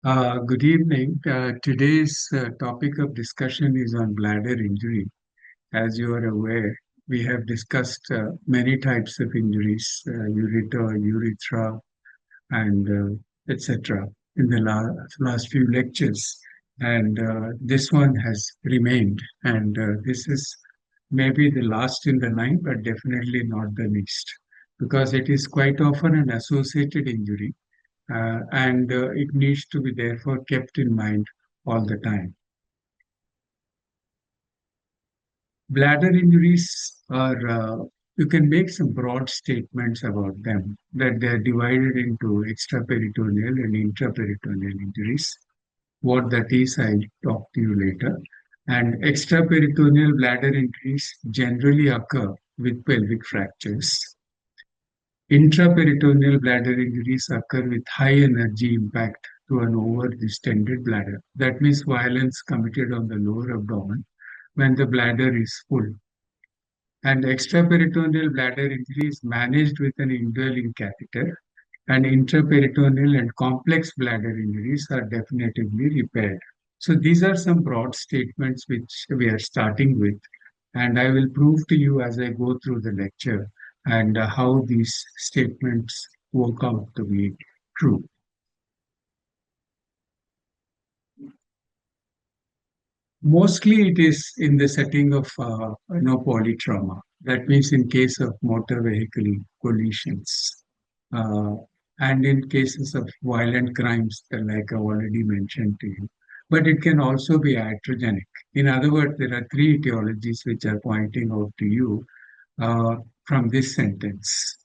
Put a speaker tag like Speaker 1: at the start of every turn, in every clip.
Speaker 1: Good evening. Today's topic of discussion is on bladder injury. As you are aware, we have discussed many types of injuries, ureter, urethra, and etc. in the last few lectures. And this one has remained. And this is maybe the last in the line, but definitely not the least, because it is quite often an associated injury and it needs to be therefore kept in mind all the time. Bladder injuries are, you can make some broad statements about them, that they are divided into extraperitoneal and intraperitoneal injuries. What that is, I'll talk to you later. And extraperitoneal bladder injuries generally occur with pelvic fractures. Intraperitoneal bladder injuries occur with high energy impact to an over-distended bladder. That means violence committed on the lower abdomen when the bladder is full. And extraperitoneal bladder injury is managed with an indwelling catheter, and intraperitoneal and complex bladder injuries are definitively repaired. So these are some broad statements which we are starting with, and I will prove to you as I go through the lecture and how these statements work out to be true. Mostly it is in the setting of polytrauma. That means in case of motor vehicle collisions. Uh, and in cases of violent crimes, like I already mentioned to you. But it can also be iatrogenic. In other words, there are three etiologies which are pointing out to you uh, from this sentence.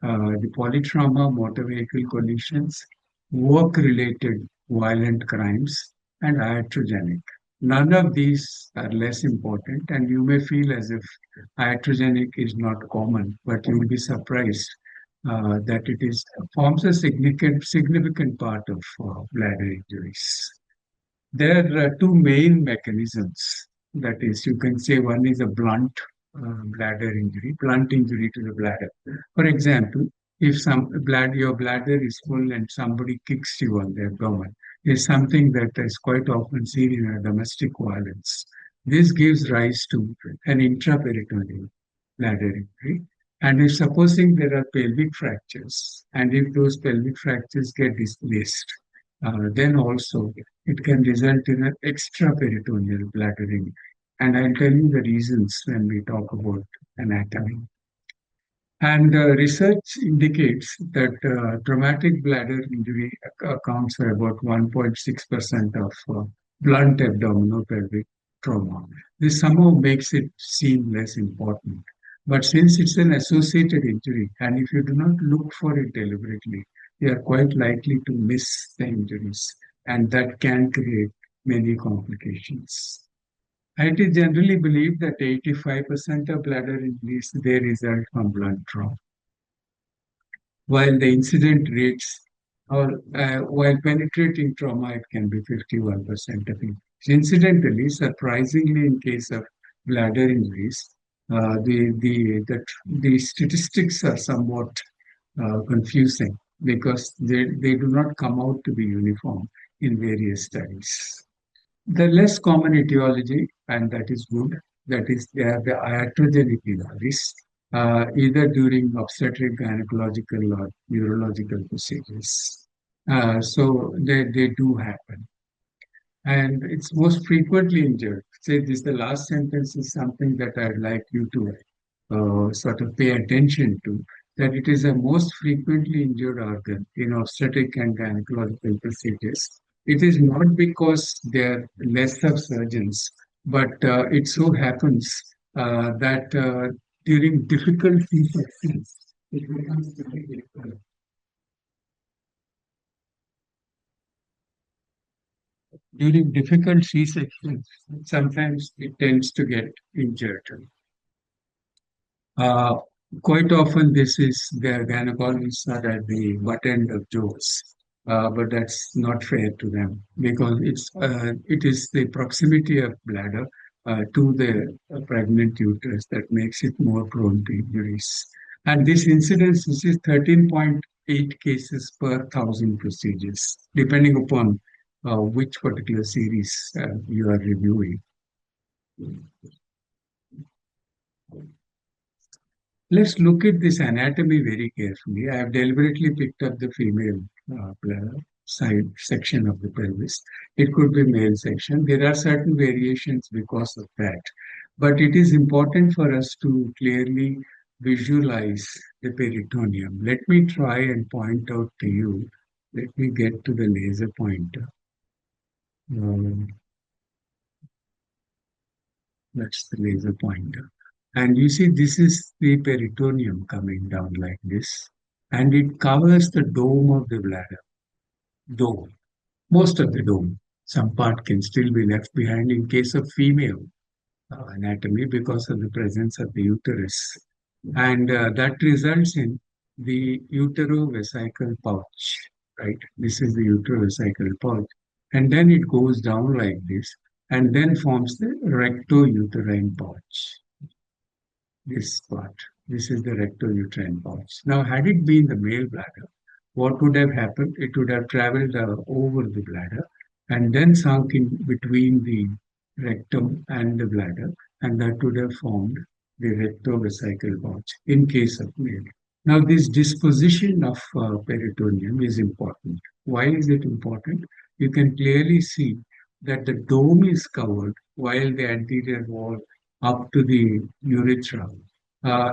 Speaker 1: The polytrauma, motor vehicle collisions, work-related violent crimes, and iatrogenic. None of these are less important, and you may feel as if iatrogenic is not common, but you will be surprised that it is forms a significant part of bladder injuries. There are two main mechanisms. That is, you can say one is a blunt bladder injury, blunt injury to the bladder. For example, if your bladder is full and somebody kicks you on the abdomen, is something that is quite often seen in a domestic violence. This gives rise to an intraperitoneal bladder injury. And if supposing there are pelvic fractures, and if those pelvic fractures get displaced, then also it can result in an extraperitoneal bladder injury. And I'll tell you the reasons when we talk about anatomy. And research indicates that traumatic bladder injury accounts for about 1.6% of blunt abdominopelvic trauma. This somehow makes it seem less important. But since it's an associated injury, and if you do not look for it deliberately, you are quite likely to miss the injuries, and that can create many complications. It is generally believed that 85% of bladder injuries they result from blunt trauma, while the incident rates or while penetrating trauma it can be 51% of it. Incidentally, surprisingly, in case of bladder injuries, the statistics are somewhat confusing because they do not come out to be uniform in various studies. The less common etiology, and that is good, that is they are the iatrogenic injuries, either during obstetric, gynecological, or urological procedures. So they do happen. And it's most frequently injured. Say this, the last sentence is something that I'd like you to sort of pay attention to, that it is a most frequently injured organ in obstetric and gynecological procedures. It is not because there are less of surgeons, but it so happens that during difficult C-sections, it becomes very difficult. During difficult C-sections, sometimes it tends to get injured. Uh, Quite often, this is the gynecologists are at the butt end of jokes, but that's not fair to them because it is the proximity of bladder to the pregnant uterus that makes it more prone to injuries. And this is 13.8 cases per thousand procedures, depending upon which particular series you are reviewing. Let's look at this anatomy very carefully. I have deliberately picked up the female side section of the pelvis. It could be male section. There are certain variations because of that. But it is important for us to clearly visualize the peritoneum. Let me try and point out to you. Let me get to the laser pointer. Um, that's the laser pointer. And you see, this is the peritoneum coming down like this, and it covers the dome of the bladder. Dome, most of the dome. Some part can still be left behind in case of female anatomy because of the presence of the uterus. And that results in the uterovesical pouch, right? This is the uterovesical pouch. And then it goes down like this and then forms the rectouterine pouch, this part. This is the rectouterine pouch. Now, had it been the male bladder, what would have happened? It would have traveled over the bladder and then sunk in between the rectum and the bladder, and that would have formed the rectovesical pouch in case of male. Now, this disposition of peritoneum is important. Why is it important? You can clearly see that the dome is covered while the anterior wall up to the urethra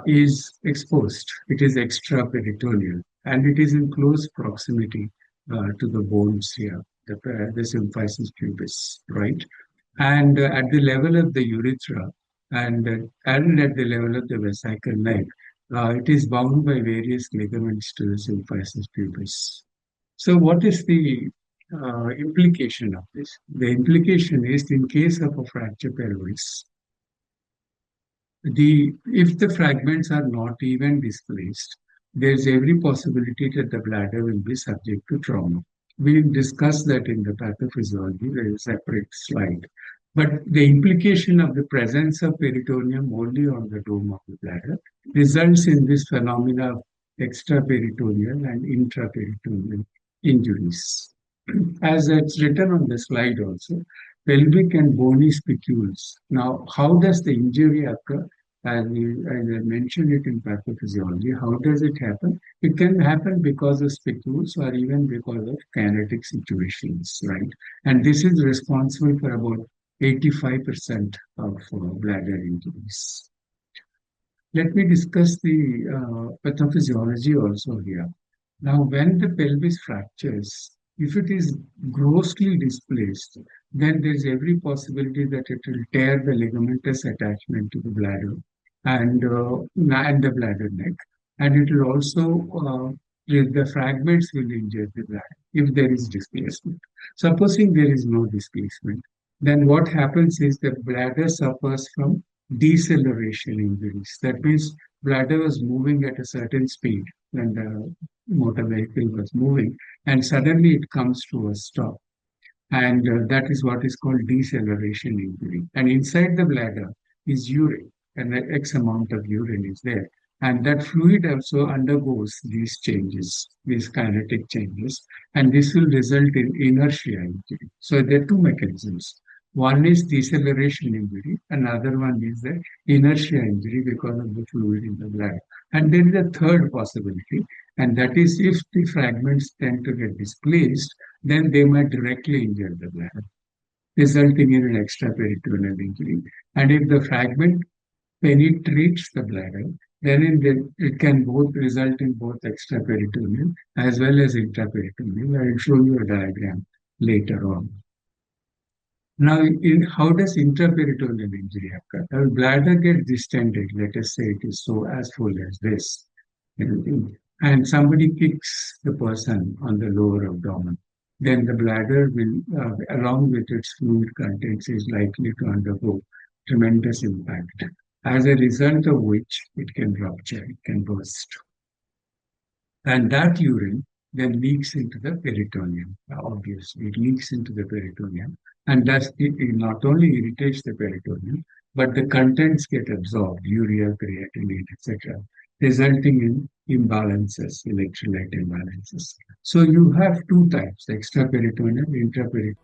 Speaker 1: is exposed. It is extraperitoneal and it is in close proximity to the bones here, the symphysis pubis, right? And at the level of the urethra and at the level of the vesical neck, it is bound by various ligaments to the symphysis pubis. So, what is the implication of this? The implication is in case of a fracture pelvis, if the fragments are not even displaced, there's every possibility that the bladder will be subject to trauma. We'll discuss that in the pathophysiology. There is a separate slide. But the implication of the presence of peritoneum only on the dome of the bladder results in this phenomena of extraperitoneal and intraperitoneal injuries. As it's written on the slide also, pelvic and bony spicules. Now, how does the injury occur? As I mentioned it in pathophysiology, how does it happen? It can happen because of spicules or even because of kinetic situations, right? And this is responsible for about 85% of bladder injuries. Let me discuss the pathophysiology also here. Now, when the pelvis fractures, if it is grossly displaced, then there is every possibility that it will tear the ligamentous attachment to the bladder and the bladder neck, and it will also the fragments will injure the bladder if there is displacement. Supposing there is no displacement, then what happens is the bladder suffers from deceleration injuries. That means bladder was moving at a certain speed when the motor vehicle was moving, and suddenly it comes to a stop. And that is what is called deceleration injury. And inside the bladder is urine, and X amount of urine is there. And that fluid also undergoes these changes, these kinetic changes, and this will result in inertia injury. So there are two mechanisms. One is deceleration injury, another one is the inertia injury because of the fluid in the bladder. And there is a third possibility, and that is if the fragments tend to get displaced, then they might directly injure the bladder, resulting in an extraperitoneal injury. And if the fragment penetrates the bladder, then it can both result in both extraperitoneal as well as intraperitoneal. I will show you a diagram later on. Now, how does intraperitoneal injury occur? The bladder gets distended. Let us say it is so as full as this, and somebody kicks the person on the lower abdomen. Then the bladder will, along with its fluid contents, is likely to undergo tremendous impact, as a result of which it can rupture, it can burst. And that urine then leaks into the peritoneum. Obviously, it leaks into the peritoneum, and thus it not only irritates the peritoneum, but the contents get absorbed, urea, creatinine, etc. resulting in imbalances, electrolyte imbalances. So you have two types, extraperitoneal, intraperitoneal.